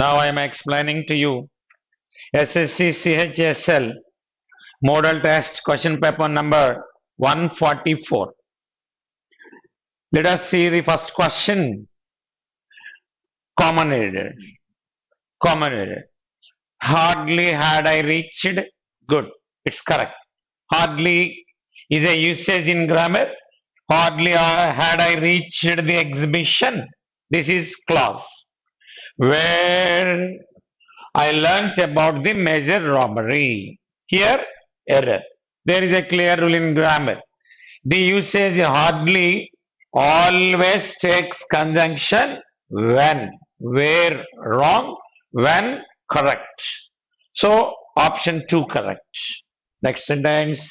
Now I am explaining to you SSC CHSL model test question paper number 144. Let us see the first question. Common error. Common error. Hardly had I reached. Good. It's correct. Hardly is a usage in grammar. Hardly had I reached the exhibition. This is clause where I learnt about the major robbery. Here, error. There is a clear rule in grammar. The usage hardly always takes conjunction when, where wrong, when correct. So, option 2 correct. Next sentence.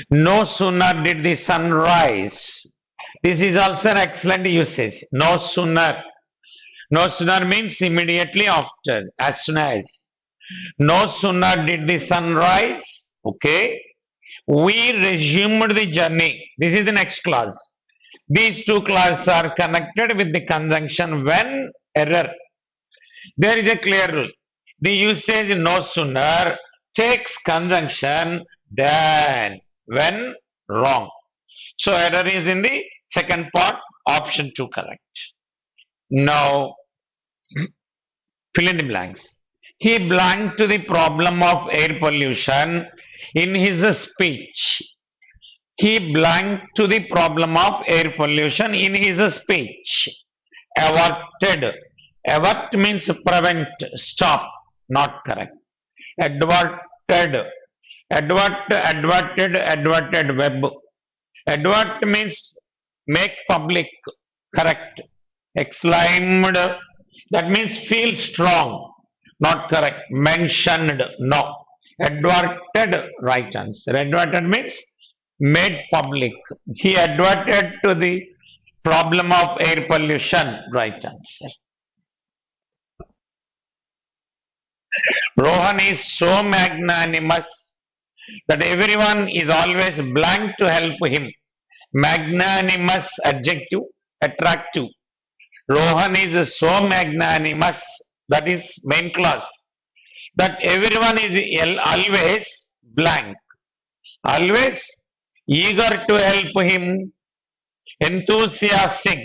No sooner did the sun rise. This is also an excellent usage. No sooner. No sooner means immediately after, as soon as. No sooner did the sun rise, okay, we resumed the journey. This is the next clause. These two clauses are connected with the conjunction when, error. There is a clear rule. The usage no sooner takes conjunction than, when, wrong. So error is in the second part, option 2 correct. Now, fill in the blanks. He blanked to the problem of air pollution in his speech. He blanked to the problem of air pollution in his speech. Averted. Avert means prevent, stop, not correct. Adverted. Adverted web. Advert means make public, correct. Exclaimed, that means feel strong, not correct. Mentioned, no. Adverted, right answer. Adverted means made public. He adverted to the problem of air pollution, right answer. Rohan is so magnanimous that everyone is always blank to help him. Magnanimous, adjective, attractive. Rohan is so magnanimous, that is main clause, that everyone is always blank, always eager to help him. Enthusiastic.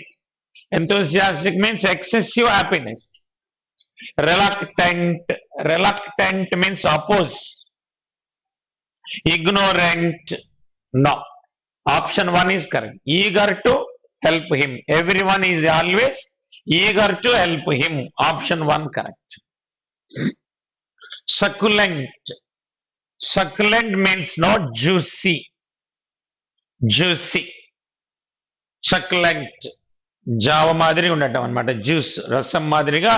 Enthusiastic means excessive happiness. Reluctant. Reluctant means oppose. Ignorant, no. Option 1 is correct. Eager to help him. Everyone is always eager to help him. Option 1 correct. Succulent. Succulent means not juicy. Juicy. Succulent. జావ మాదిరి ఉండటం అనమాట. Juice రసం మాదిరిగా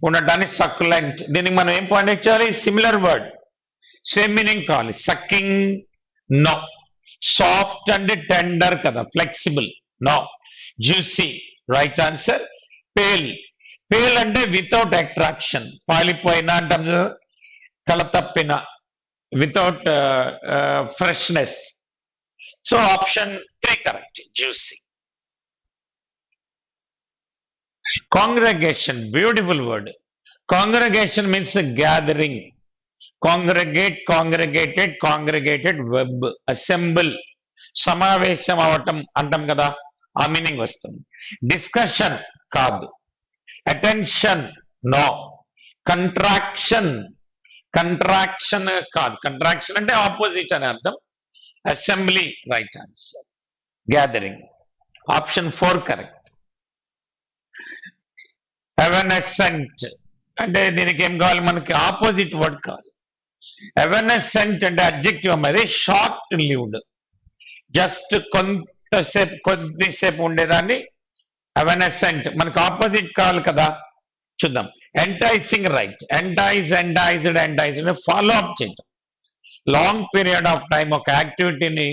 ఉండటాన్ని succulent. దీనికి మనం ఏం పాయింట్ చేయాలి? సిమిలర్ వర్డ్, సేమ్ మీనింగ్ కావాలి. Sucking, no. Soft and tender కదా, flexible, no. Juicy, right answer. Pale. Pale అంటే వితౌట్ అట్రాక్షన్, పాలిపోయిన అంటాం, కళతప్పిన, without freshness. So option 3 correct, juicy. Congregation, beautiful word. Congregation means a gathering. Congregate, congregated, congregated, web, assemble. సమావేశం అవటం అంటాం కదా, ఆ మీనింగ్ వస్తుంది. డిస్కషన్ కాదు. Attention, no. కంట్రాక్షన్, కంట్రాక్షన్ కాదు. కంట్రాక్షన్ అంటే ఆపోజిట్ అని అర్థం. Assembly, right answer. Gathering, option 4 correct. Evanescent అంటే దీనికి ఏం కావాలి? మనకి ఆపోజిట్ వర్డ్ కావాలి. ఎవనెసెంట్ అంటే అడ్జెక్టివ్ అమ్మది, షార్ట్ లివ్డ్, జస్ట్ కొంతసేపు, కొద్దిసేపు ఉండేదాన్ని ఎవనెసెంట్. మనకు ఆపోజిట్ కావాలి కదా, చూద్దాం. Enticing, right. Entice, enticed, enticed follow up చేయటం. లాంగ్ పీరియడ్ ఆఫ్ టైం ఒక యాక్టివిటీని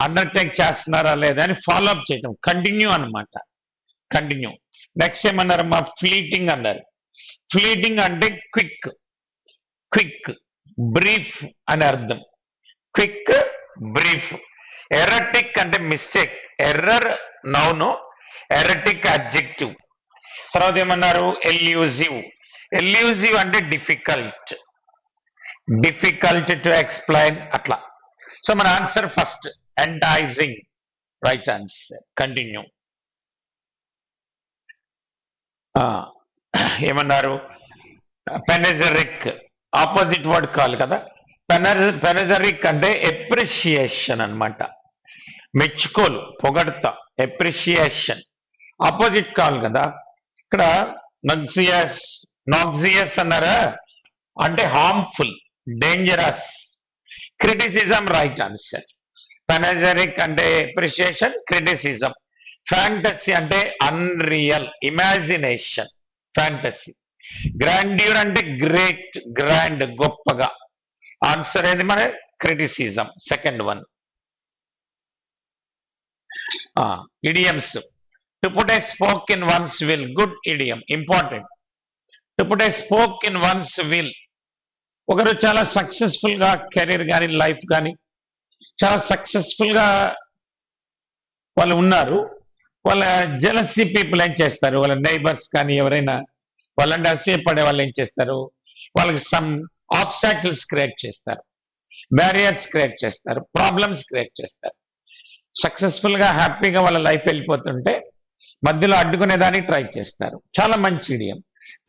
అండర్టేక్ చేస్తున్నారా లేదా అని ఫాలో అప్ చేయటం, కంటిన్యూ అన్నమాట. కంటిన్యూ. నెక్స్ట్ ఏమన్నారు? మా ఫ్లీటింగ్ అన్నారు. ఫ్లీటింగ్ అంటే క్విక్, క్విక్, బ్రీఫ్ అని అర్థం. Quick, brief. ఎరటిక్ అంటే mistake. Error noun, erratic adjective. తర్వాత ఏమన్నారు? ఎల్యూజివ్ అంటే డిఫికల్ట్ టు ఎక్స్ప్లెయిన్ అట్లా. సో మన answer first enticing, right answer. Continue. ఏమన్నారు? పెనెజరిక్, ఆపోజిట్ వర్డ్ కాదు కదా. పెనెజరిక్ అంటే ఎప్రిషియేషన్ అన్నమాట, మెచ్చుకోలు, పొగడతా, ఎప్రిషియేషన్. ఆపోజిట్ కాదు కదా. ఇక్కడ నాక్సియస్ అన్నారా అంటే harmful, dangerous. Criticism, right answer. Panegyric అంటే ఎప్రిషియేషన్, క్రిటిసిజం. ఫ్యాంటసీ అంటే అన్రియల్, ఇమాజినేషన్, ఫ్యాంటసీ. గ్రాండ్యూర్ అంటే గ్రేట్, గ్రాండ్, గొప్పగా. ఆన్సర్ ఏంది మన? Criticism, second one. Idioms. To put a spoke in one's wheel, good idiom, important. To put a spoke in one's wheel, ఒకరు చాలా successful గా career కానీ life కానీ చాలా సక్సెస్ఫుల్ గా వాళ్ళు ఉన్నారు. వాళ్ళ జెలసీ పీపుల్ ఏం చేస్తారు? వాళ్ళ నైబర్స్ కానీ ఎవరైనా వాళ్ళంటే అసూయపడే వాళ్ళు ఏం చేస్తారు? వాళ్ళకి సమ్ ఆబ్స్టాకిల్స్ క్రియేట్ చేస్తారు, బ్యారియర్స్ క్రియేట్ చేస్తారు, ప్రాబ్లమ్స్ క్రియేట్ చేస్తారు. సక్సెస్ఫుల్ గా హ్యాపీగా వాళ్ళ లైఫ్ వెళ్ళిపోతుంటే మధ్యలో అడ్డుకునేదానికి ట్రై చేస్తారు. చాలా మంచి ఇడియం.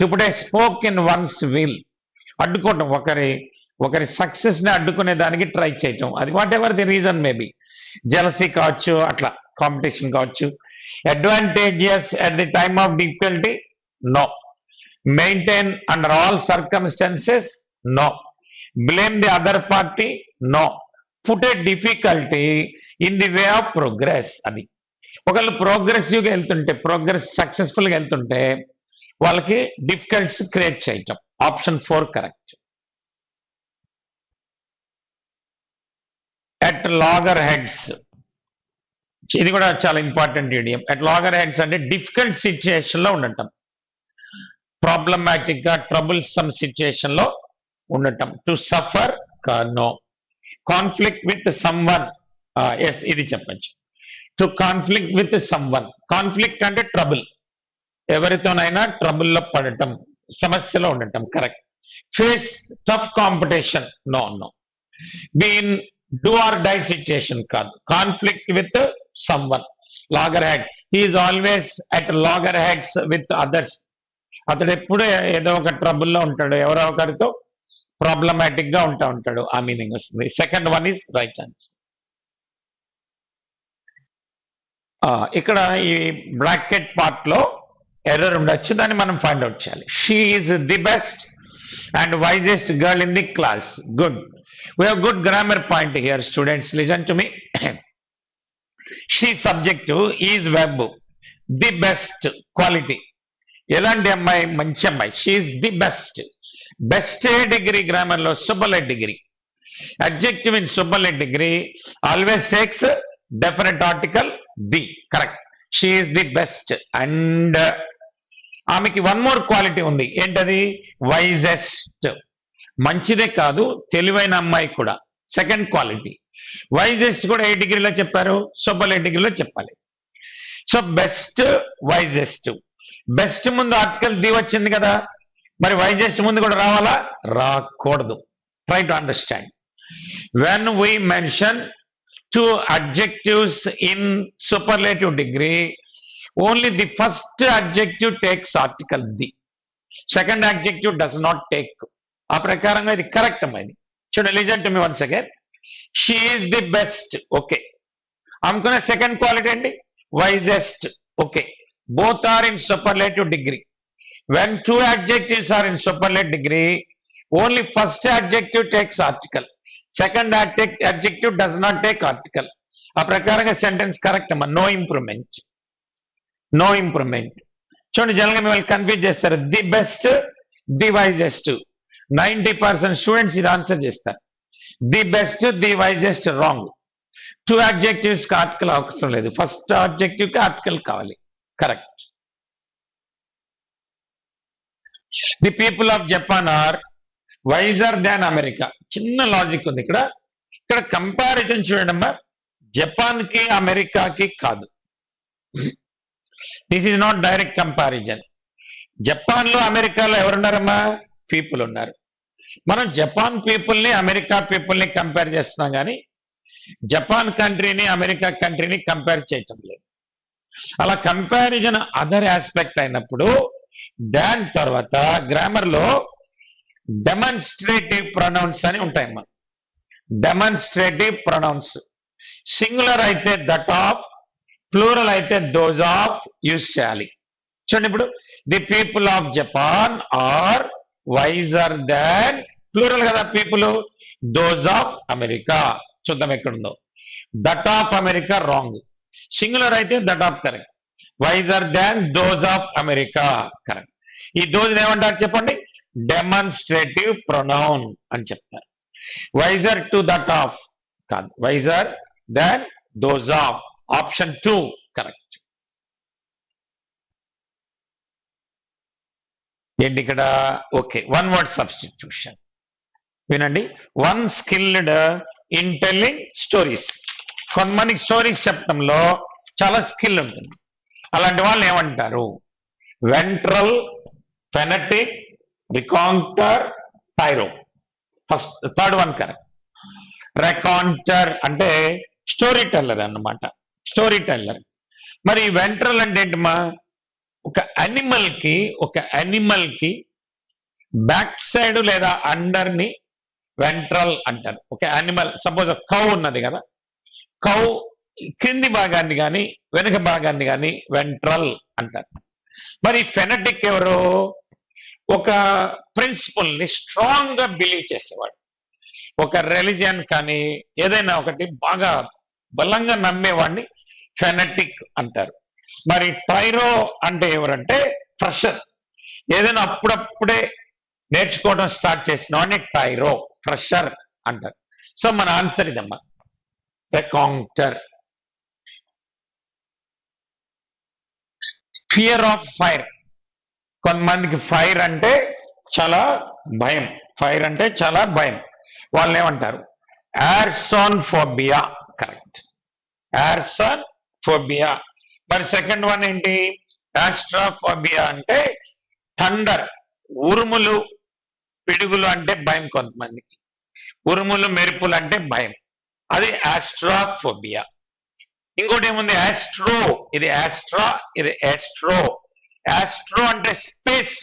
ఇప్పుడు స్పోక్ ఇన్ వన్స్ విల్, అడ్డుకోవటం, ఒకరి సక్సెస్ ని అడ్డుకునే దానికి ట్రై చేయటం. అది whatever the reason maybe, jealousy కావచ్చు, అట్లా కాంపిటీషన్ కావచ్చు. Advantageous at the time of difficulty, no. Maintain under all circumstances, no. Blame the other party, no. Put a difficulty in the way of progress. అది ఒకళ్ళు progressive గా వెళ్తుంటే, successful గా వెళ్తుంటే వాళ్ళకి డిఫికల్ట్స్ క్రియేట్ చేయటం. Option 4 correct. At logger heads, ఇది కూడా చాలా important idiom. At loggerheads అంటే డిఫికల్ట్ సిచ్యుయేషన్ లో ఉండటం, ప్రాబ్లమాటిక్ గా ట్రబుల్సమ్ సిచ్యుయేషన్ లో ఉండటం. To suffer, no. Conflict with someone, yes, ఇది చెప్పచ్చు. To conflict with someone, conflict అంటే ట్రబుల్, ఎవరితోనైనా ట్రబుల్లో పడటం, సమస్యలో ఉండటం, correct. Face tough competition, no. Been do or die situation కాదు. Conflict with someone, loggerhead. He is always at loggerheads with others. అతడు ఎప్పుడు ఏదో ఒక ట్రబుల్లో ఉంటాడు, ఎవరో ఒకరితో ప్రాబ్లమాటిక్ గా ఉంటాడు. ఆ మీనింగ్ వస్తుంది. Second one is right answer. ఇక్కడ ఈ బ్రాకెట్ పార్ట్ లో ఎర్రర్ ఉండొచ్చు, దాన్ని మనం ఫైండ్ అవుట్ చేయాలి. She is the best and wisest girl in the class. Good. We have good grammar point here. Students listen to me. She subject, is verb. The best quality. ఎలాంటి అమ్మాయి? మంచి అమ్మాయి. She is the best. Best degree grammar లో superlative degree. Adjective in superlative degree always takes definite article the, correct. She is the best. And ఆమెకి one more quality ఉంది. ఏంటది? Wisest. మంచిదే కాదు, తెలివైన అమ్మాయి కూడా. Second quality. వైజెస్ట్ కూడా ఏ డిగ్రీలో చెప్పారు? సూపర్లెట్ డిగ్రీలో చెప్పాలి. So best, wisest. బెస్ట్ ముందు ఆర్టికల్ ది వచ్చింది కదా, మరి వైజెస్ట్ ముందు కూడా రావాలా? రాకూడదు. Try to understand. When we mention two adjectives in superlative degree, only the first adjective takes article the, second adjective does not take. ఆ ప్రకారంగా ఇది కరెక్ట్ అమ్మాయి. చూడండి, listen to me once again. She is the best, okay. అనుకున్న second quality అండి wisest, okay. Both are in superlative degree. When two adjectives are in superlative degree, only first adjective takes article, second adjective does not take article. ఆ ప్రకారంగా sentence correct అమ్మా. No improvement, no improvement. చూడండి, జనరల్గా మిమ్మల్ని confuse చేస్తారు. The best, the wisest. 90% students ఇది answer చేస్తారు. The best, the wisest wrong. Two adjectives కి ఆర్టికల్ అవసరం లేదు, ఫస్ట్ అడ్జెక్టివ్ కి ఆర్టికల్ కావాలి, correct. The people of Japan are wiser than America. చిన్న లాజిక్ ఉంది ఇక్కడ. ఇక్కడ కంపారిజన్ చూడండి అమ్మా, జపాన్ కి అమెరికాకి కాదు. This is not direct comparison. Japan లో అమెరికాలో ఎవరున్నారమ్మా? పీపుల్ ఉన్నారు. మనం జపాన్ పీపుల్ ని అమెరికా పీపుల్ ని కంపేర్ చేస్తున్నాం కానీ జపాన్ కంట్రీని అమెరికా కంట్రీని కంపేర్ చేయటం లేదు. అలా కంపారిజన్ అదర్ ఆస్పెక్ట్ అయినప్పుడు దాని తర్వాత గ్రామర్ లో డెమాన్స్ట్రేటివ్ ప్రొనౌన్స్ అని ఉంటాయమ్మా. డెమాన్స్ట్రేటివ్ ప్రొనౌన్స్ సింగులర్ అయితే దట్ ఆఫ్, ప్లూరల్ అయితే దోస్ ఆఫ్ యూజ్ చేయాలి. చూడండి, ఇప్పుడు the people of Japan are wiser than, plural కదా పీపుల్, దోస్ ఆఫ్ అమెరికా. చూద్దాం ఎక్కడుందో. That of America wrong, singular అయితే that of correct, wiser than those of America correct. ఈ those ఏమంటారు చెప్పండి? డెమాన్స్ట్రేటివ్ ప్రొనౌన్ అని చెప్తారు. వైజర్ టు దట్ ఆఫ్ కాదు, wiser than those of, option 2 correct. ఏంటి ఇక్కడ? ఓకే, వన్ వర్డ్ సబ్స్టిట్యూషన్ వినండి. One skilled in telling stories. కొంతమందికి స్టోరీస్ చెప్పడంలో చాలా స్కిల్ ఉంటుంది. అలాంటి వాళ్ళని ఏమంటారు? Ventral, fanatic, raconteur, tyro. First third one correct. Raconteur అంటే స్టోరీ టెల్లర్ అన్నమాట, స్టోరీ టెల్లర్. మరి వెంట్రల్ అంటే ఏంటమ్మా? ఒక యానిమల్ కి బ్యాక్ సైడ్ లేదా అండర్ ని వెంట్రల్ అంటారు. ఒక యానిమల్, సపోజ్ కౌ ఉన్నది కదా, కౌ క్రింది భాగాన్ని కానీ వెనుక భాగాన్ని కానీ వెంట్రల్ అంటారు. మరి ఫెనటిక్ ఎవరు? ఒక ప్రిన్సిపల్ ని స్ట్రాంగ్ గా బిలీవ్ చేసేవాడు, ఒక రిలీజియన్ కానీ ఏదైనా ఒకటి బాగా బలంగా నమ్మేవాడిని ఫెనటిక్ అంటారు. మరి టైరో అంటే ఎవరంటే ఫ్రెషర్, ఏదైనా అప్పుడప్పుడే నేర్చుకోవడం స్టార్ట్ చేసిన వాడిని టైరో, ఫ్రెషర్ అంటారు. సో మన ఆన్సర్ ఇదమ్మా, రెకాంటర్. Fear of fire. కొంతమందికి ఫైర్ అంటే చాలా భయం, ఫైర్ అంటే చాలా భయం. వాళ్ళని ఏమంటారు? Arson phobia correct, arson phobia. మరి సెకండ్ వన్ ఏంటి? యాస్ట్రాఫోబియా అంటే థండర్, ఉరుములు పిడుగులు అంటే భయం. కొంతమందికి ఉరుములు మెరుపులు అంటే భయం, అది యాస్ట్రాఫోబియా. ఇంకోటి ఏముంది? యాస్ట్రో. ఇది యాస్ట్రా, ఇది యాస్ట్రో. యాస్ట్రో అంటే స్పేస్,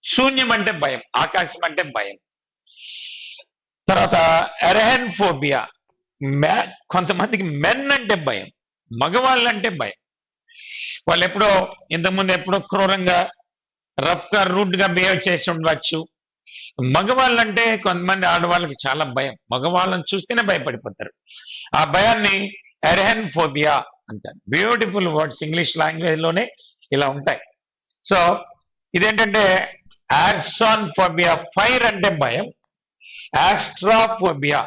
శూన్యం అంటే భయం, ఆకాశం అంటే భయం. తర్వాత ఎరహన్ ఫోబియా, కొంతమందికి మెన్ అంటే భయం, మగవాళ్ళు అంటే భయం. వాళ్ళు ఇంతకుముందు ఎప్పుడో క్రూరంగా రఫ్ గా రూట్ గా బిహేవ్ చేసి ఉండవచ్చు. మగవాళ్ళంటే కొంతమంది ఆడవాళ్ళకి చాలా భయం, మగవాళ్ళని చూస్తేనే భయపడిపోతారు. ఆ భయాన్ని ఎరహన్ ఫోబియా అంటారు. బ్యూటిఫుల్ వర్డ్స్, ఇంగ్లీష్ లాంగ్వేజ్ లోనే ఇలా ఉంటాయి. సో ఇదేంటంటే యార్సాన్ ఫోబియా, ఫైర్ అంటే భయం. యాస్ట్రాఫోబియా,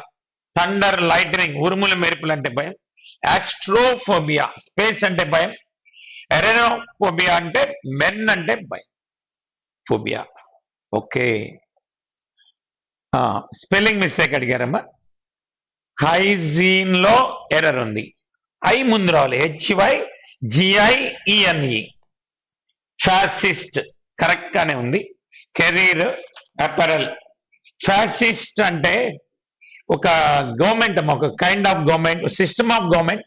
థండర్ లైటనింగ్, ఉరుములు మెరుపులు అంటే భయం. యాస్ట్రోఫోబియా, స్పేస్ అంటే భయం. ఎరెనోఫోబియా అంటే మెన్ అంటే భయం, ఫోబియా. ఓకే, స్పెల్లింగ్ మిస్టేక్ అడిగారమ్మా. హైజీన్ లో ఎర్రర్ ఉంది, ఐ ముందు రావాలి, HYGIENE. ఫ్యాసిస్ట్ కరెక్ట్ గానే ఉంది. Career, apparel. ఫ్యాసిస్ట్ అంటే ఒక గవర్నమెంట్, ఒక kind of government, system of government,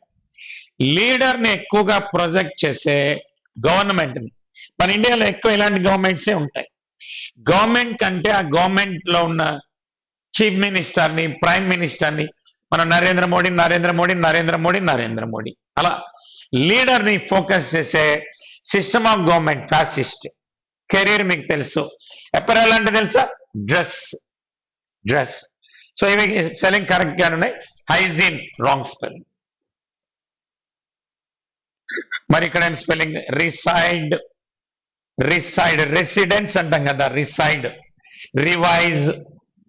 leader ని ఎక్కువగా ప్రొజెక్ట్ చేసే గవర్నమెంట్. మన ఇండియాలో ఎక్కువ ఇలాంటి గవర్నమెంట్సే ఉంటాయి. గవర్నమెంట్ కంటే ఆ గవర్నమెంట్ లో ఉన్న చీఫ్ మినిస్టర్ ని, ప్రైమ్ మినిస్టర్ ని మనం నరేంద్ర మోడీ అలా లీడర్ ని ఫోకస్ చేసే system of government fascist. Career మీకు తెలుసు. అపెరల్ అంటే తెలుసా? డ్రెస్. సో ఇవి స్పెల్లింగ్ కరెక్ట్ గా ఉన్నాయి. Hygiene wrong spelling. మరి ఇక్కడ ఏం స్పెల్లింగ్? రిసైడ్, రెసిడెన్స్ అంటాం కదా, రిసైడ్. Revise,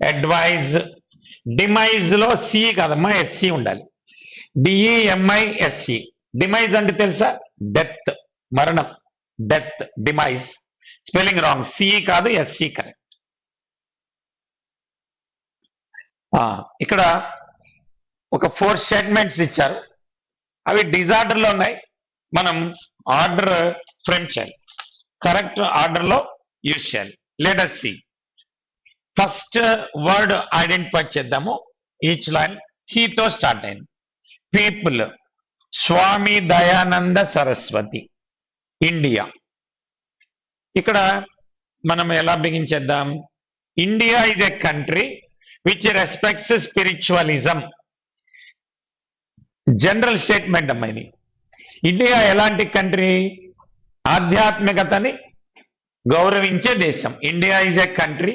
advise. డిమైజ్ లో సి కాదమ్మా, SC ఉండాలి. DEMISE. డిమైజ్ అంటే తెలుసా? డెత్, మరణం, death, demise. Spelling wrong, CE కాదు, SC కరెక్ట్. ఇక్కడ ఒక 4 స్టేట్మెంట్స్ ఇచ్చారు, అవి డిజార్డర్ లో ఉన్నాయి. మనం ఆర్డర్ ఫ్రేమ్ చేయాలి. కరెక్ట్ ఆర్డర్ లో you shall. Let us see. First word identify చేద్దాము. Each line he తో స్టార్ట్ అయింది. People. స్వామి దయానంద సరస్వతి, ఇండియా. ఇక్కడ మనం ఎలా బిగించేద్దాం? India is a country which respects spiritualism. General statement అమ్మా ఇది. ఇండియా ఎలాంటి కంట్రీ? ఆధ్యాత్మికతని గౌరవించే దేశం. India is a country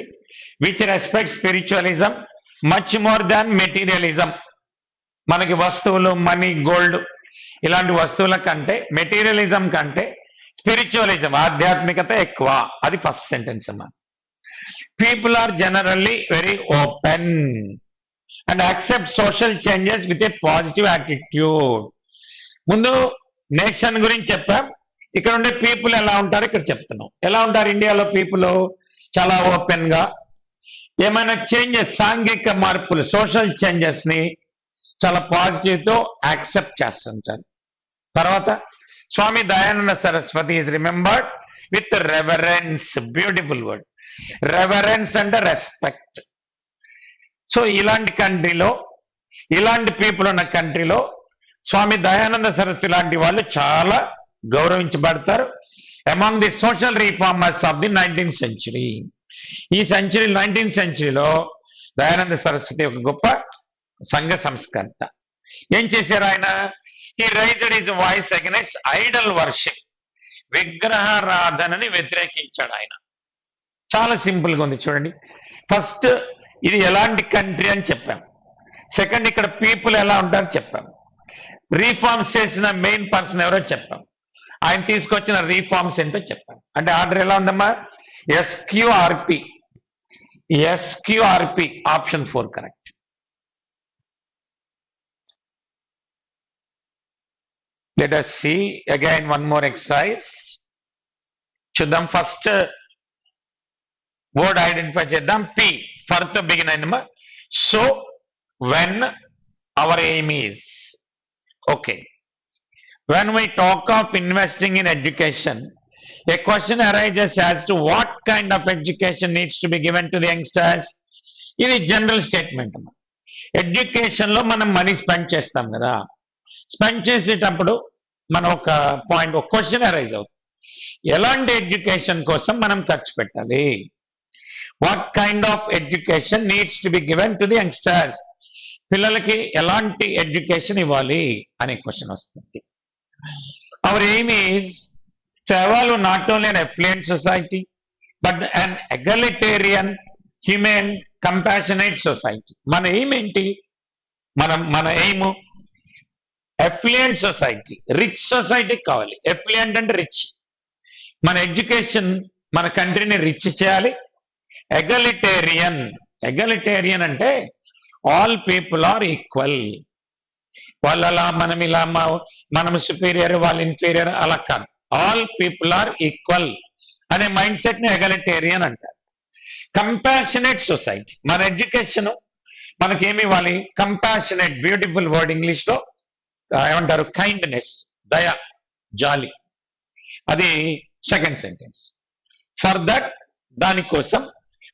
which respect spiritualism much more than materialism. మనకి వస్తువులు, మనీ, గోల్డ్ ఇలాంటి వస్తువుల కంటే, మెటీరియలిజం కంటే స్పిరిచువలిజం, ఆధ్యాత్మికత ఎక్కువ. అది ఫస్ట్ సెంటెన్స్ అమ్మా. People are generally very open and accept social changes with a positive attitude. ముందు నేషన్ గురించి చెప్పాం, ఇక్కడ ఉండే పీపుల్ ఎలా ఉంటారు ఇక్కడ చెప్తున్నాం. ఎలా ఉంటారు ఇండియాలో పీపుల్? చాలా ఓపెన్ గా, ఏమైనా చేంజెస్, సాంఘిక మార్పులు, సోషల్ చేంజెస్ ని చాలా పాజిటివ్ తో యాక్సెప్ట్ చేస్తుంటారు. తర్వాత Swami Dayananda Saraswati is remembered with reverence. Beautiful word. Reverence అంటే రెస్పెక్ట్. సో ఇలాంటి కంట్రీలో, ఇలాంటి పీపుల్ ఉన్న కంట్రీలో స్వామి దయానంద సరస్వతి లాంటి వాళ్ళు చాలా గౌరవించబడతారు. Among the social reformers of the 19th century. ఈ సెంచురీ, 19th centuryలో దయానంద సరస్వతి ఒక గొప్ప సంఘ సంస్కర్త. ఏం చేశారు ఆయన? He raised his voice against idol worship. విగ్రహారాధనని వ్యతిరేకించాడు ఆయన. చాలా సింపుల్ గా ఉంది చూడండి. ఫస్ట్ ఇది ఎలాంటి కంట్రీ అని చెప్పాం. సెకండ్ ఇక్కడ పీపుల్ ఎలా ఉంటారో చెప్పాం. రీఫార్మ్స్ చేసిన మెయిన్ పర్సన్ ఎవరో చెప్పాం. ఆయన తీసుకొచ్చిన రీఫార్మ్స్ ఏంటో చెప్పాం. అంటే ఆర్డర్ ఎలా ఉందమ్మా? SQRP. SQRP option 4 correct. Let us see again one more exercise. చూద్దాం. ఫస్ట్ వర్డ్ ఐడెంటిఫై చేద్దాం. P for the begin అయిందమ్మా. So when our aim is, okay, when we talk of investing in education, a question arises as to what kind of education needs to be given to the youngsters. ఇది general statement అమ్మా. Education లో మనం money spend చేస్తాం కదా, spend చేసేటప్పుడు మనం ఒక point, ఒక క్వశ్చన్ అరైజ్ అవుతుంది. ఎలాంటి ఎడ్యుకేషన్ కోసం మనం ఖర్చు పెట్టాలి? What kind of education needs to be given to the youngsters. పిల్లలకి ఎలాంటి ఎడ్యుకేషన్ ఇవ్వాలి అనే క్వశ్చన్ వస్తుంది. Our aim is to evolve not only an affluent society but an egalitarian, human, compassionate society. మన ఎయిమ్ ఏంటి? మన aim affluent society, rich society కావాలి. Affluent అంటే రిచ్. మన ఎడ్యుకేషన్ మన కంట్రీని రిచ్ చేయాలి. ఎగలిటేరియన్, ఎగలిటేరియన్ అంటే ఆల్ పీపుల్ ఆర్ ఈక్వల్. వాళ్ళు అలా, మనం ఇలా, మనం సుపీరియర్, వాళ్ళు ఇన్ఫీరియర్, అలా కాదు. ఆల్ పీపుల్ ఆర్ ఈక్వల్ అనే మైండ్ సెట్ ని ఎగలిటేరియన్ అంటారు. Compassionate society. మన ఎడ్యుకేషన్ మనకేమి ఇవ్వాలి? కంపాషనేట్. బ్యూటిఫుల్ వర్డ్ ఇంగ్లీష్ లో ఏమంటారు? కైండ్నెస్, దయ, జాలి. అది సెకండ్ సెంటెన్స్. ఫర్ దట్, దానికోసం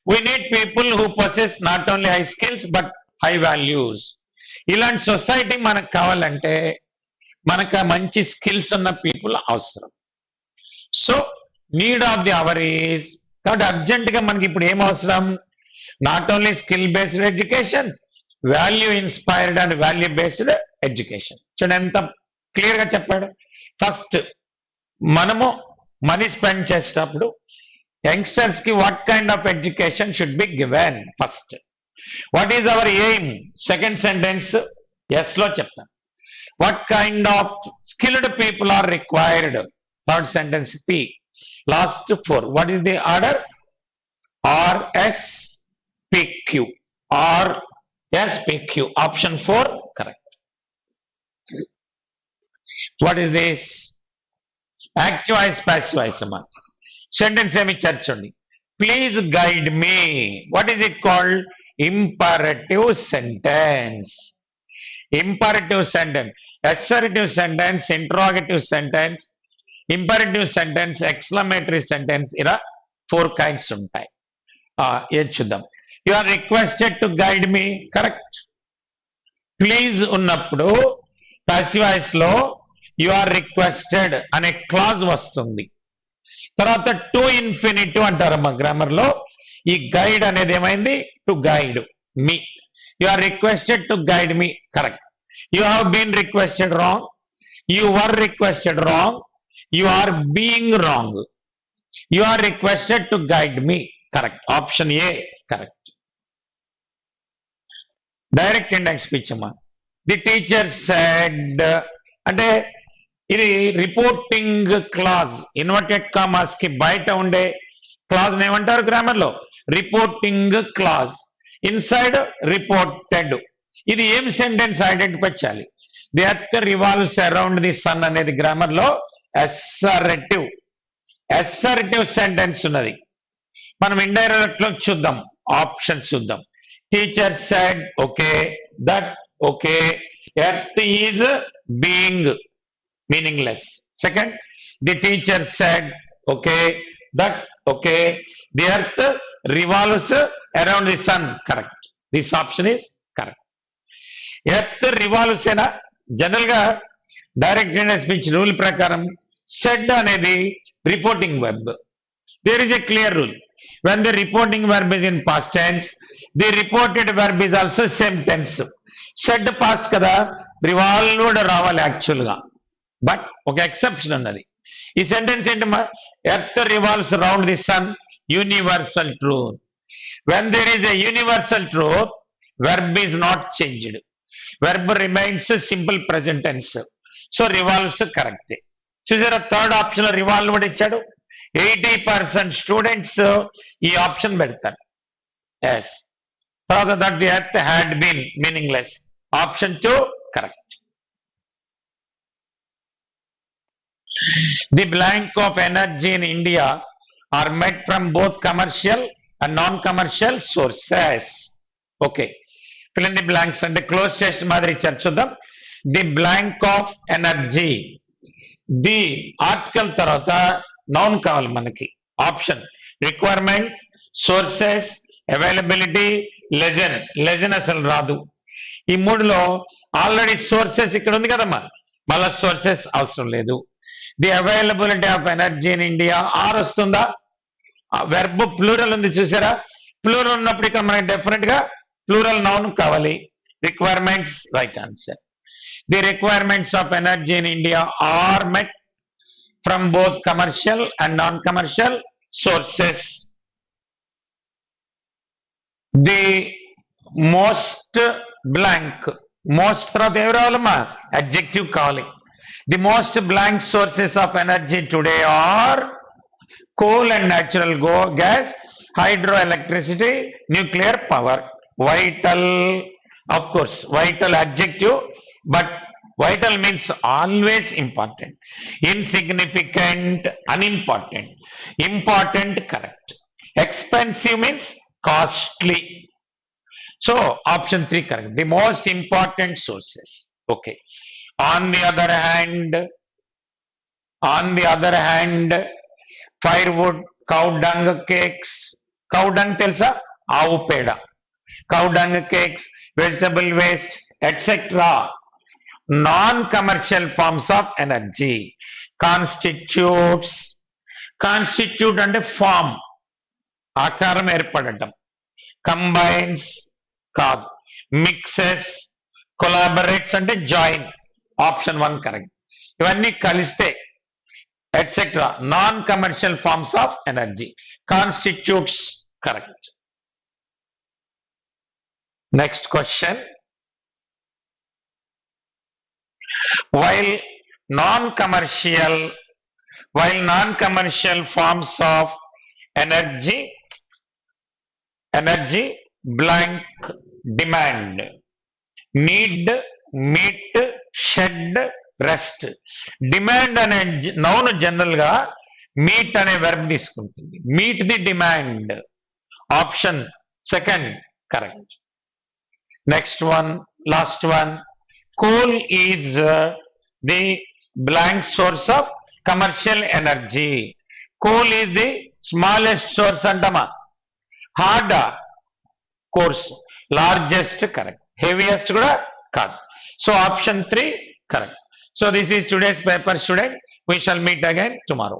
we need people who possess not only high skills but high values. ఇలాంటి సొసైటీ మనకు కావాలంటే మనకు మంచి స్కిల్స్ ఉన్న పీపుల్ అవసరం. So need of the hour is, కాబట్టి అర్జెంట్ గా మనకి ఇప్పుడు ఏం అవసరం? Not only skill based education, value inspired and value based education. చూడండి ఎంత క్లియర్ గా చెప్పాడు. ఫస్ట్ మనము మనీ స్పెండ్ చేసేటప్పుడు యంగ్స్టర్స్ కి what kind of education should be given. First what is our aim? Second sentence S లో చెప్తాం. What kind of skilled people are required? Third sentence P. Last 4. What is the order? RSPQ. RSPQ. Option 4 correct. What is this? Active voice, passive voice. Sentence ఏమి చర్చండి. Please guide me. What is it called? Imperative sentence. Imperative sentence. Assertive sentence, interrogative sentence, imperative sentence, exclamatory sentence. ఇలా 4 kinds ఉంటాయి. ఏం చూద్దాం. You are requested to guide me, correct. Please ఉన్నప్పుడు passive voice లో you are requested అనే clause వస్తుంది. తర్వాత to infinitive అంటారమ్మా grammar లో. ఈ గైడ్ అనేది ఏమైంది, to guide me. You are requested to guide me, correct. You have been requested, wrong. You were requested, wrong. You are being wrong. You are requested to guide me, correct. Option A correct. Direct indirect speech అమ్మా. The teacher said అంటే ఇది reporting clause. Inverted commas కి బయట ఉండే clause ఏమంటారు grammar లో, reporting clause. Inside reported. ఇది ఏం సెంటెన్స్ ఐడెంటిఫై చేయాలి. The earth revolves around the sun అనేది గ్రామర్ లో అసర్టివ్ సెంటెన్స్ ఉన్నది. మనం ఇండైరెక్ట్ లో చూద్దాం, ఆప్షన్ చూద్దాం. Teacher said okay, that okay, earth is being meaningless. Second, the teacher said okay, that okay, the earth revolves around the sun, correct. This option is correct. Earth revolves ena general ga direct indirect speech rule prakaram said anedi reporting verb. There is a clear rule. When the reporting verb is in past tense, the reported verb is also same tense. Said past kada, revolved రావాలి actual గా. But ఒక exception అన్నది. ఈ sentence ఏంటమ్మా, earth revolves around the sun, universal truth. When there is a universal truth, verb is not changed. Verb remains simple present tense. So revolves correct. చూసారా, third option లో revolve కూడా ఇచ్చాడు. 80% students ఈ option పెడతారు. Yes. తర్వాత that the earth had been meaningless. Option 2 correct. The blank of energy in India are met from both commercial and non-commercial sources. Okay. Fill in the blanks and the close test madri charchuddam. The blank of energy. The article tarata noun kaval manaki. Option requirement, sources, availability, legend. Legend asalu raadu. ఈ మూడులో already sources ఇక్కడ ఉంది కదమ్మా, మళ్ళా sources అవసరం లేదు. The availability of energy in India are వస్తుందా, verb plural ఉంది చూసారా. ప్లూరల్ ఉన్నప్పుడు ఇక్కడ మనకి డెఫినెట్ గా ప్లూరల్ నౌన్ కావాలి. Requirements right answer. The requirements of energy in India are met from both commercial and non commercial sources. The most blank, most తర్వాత ఏమి రావాలమ్మా, అడ్జెక్టివ్ కావాలి. The most blank sources of energy today are coal and natural gas, hydroelectricity, nuclear power. Vital, of course, vital adjective, but vital means always important. Insignificant, unimportant. Important, correct. Expensive means costly. So, option 3 correct. The most important sources. Okay. On the other hand, firewood, cow dung cakes, cow dung telsa, ఆవు పేడ, cow dung cakes, vegetable waste, etc. Non-commercial forms of energy constitutes. Constitute అంటే form, ఆకారం ఏర్పడటం. Combines కాదు. Mixes, collaborates అంటే join. Option 1 correct. ఇవన్నీ కలిస్తే etcetera non commercial forms of energy. Constitutes correct. Next question. While non commercial forms of energy blank demand, need, meet, shed, rest. Demand అనే noun general గా meet అనే verb తీసుకుంటుంది. Meet the demand. Option 2 correct. Next one, last one. Coal is the blank source of commercial energy. Coal is the smallest source అంటామా, hard course, largest correct, heaviest కూడా కాదు. So option 3 correct. So this is today's paper student. We shall meet again tomorrow.